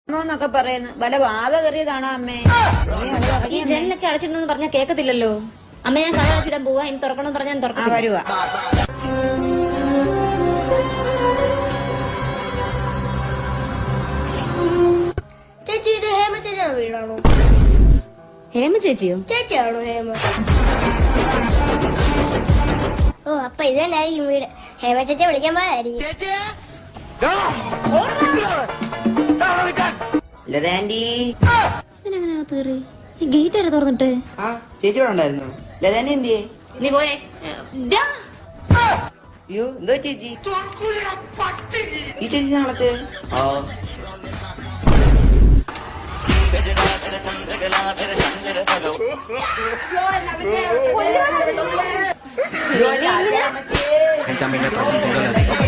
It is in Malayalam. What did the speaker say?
എന്നൊക്കെ പറയുന്നു. വല്ല ബാധ കയറിയതാണോ അമ്മേ? ഈ ജനലൊക്കെ അടച്ചിട്ടുണ്ടെന്ന് പറഞ്ഞാൽ കേൾക്കത്തില്ലല്ലോ. അമ്മ ഞാൻ കഥ അടച്ചിടാൻ പോവാ, ഇനി തുറക്കണം പറഞ്ഞാൽ ഞാൻ തുറക്കാം. വരുവാ. ചേച്ചി ഇത് ഹേമ ചേച്ചിയുടെ വീടാണോ? ഹേമ ചേച്ചിയോ? ചേച്ചിയാണോ ഹേമ? ഓ അപ്പൊ ഇത് തന്നെയായിരിക്കും വീട്. ഹേമ ചേച്ചിയെ വിളിക്കാൻ പോയതായിരിക്കും. ലതാൻഡി ഗേറ്റ് ആരാ തുറന്നിട്ട്? ചേച്ചി ഇവിടെ ഉണ്ടായിരുന്നു. ലതാൻഡി എന്തിയേ? നീ പോയേ. അയ്യോ എന്തോ ചേച്ചി ഈ ചേച്ചി നാളത്തെ Él también le preguntó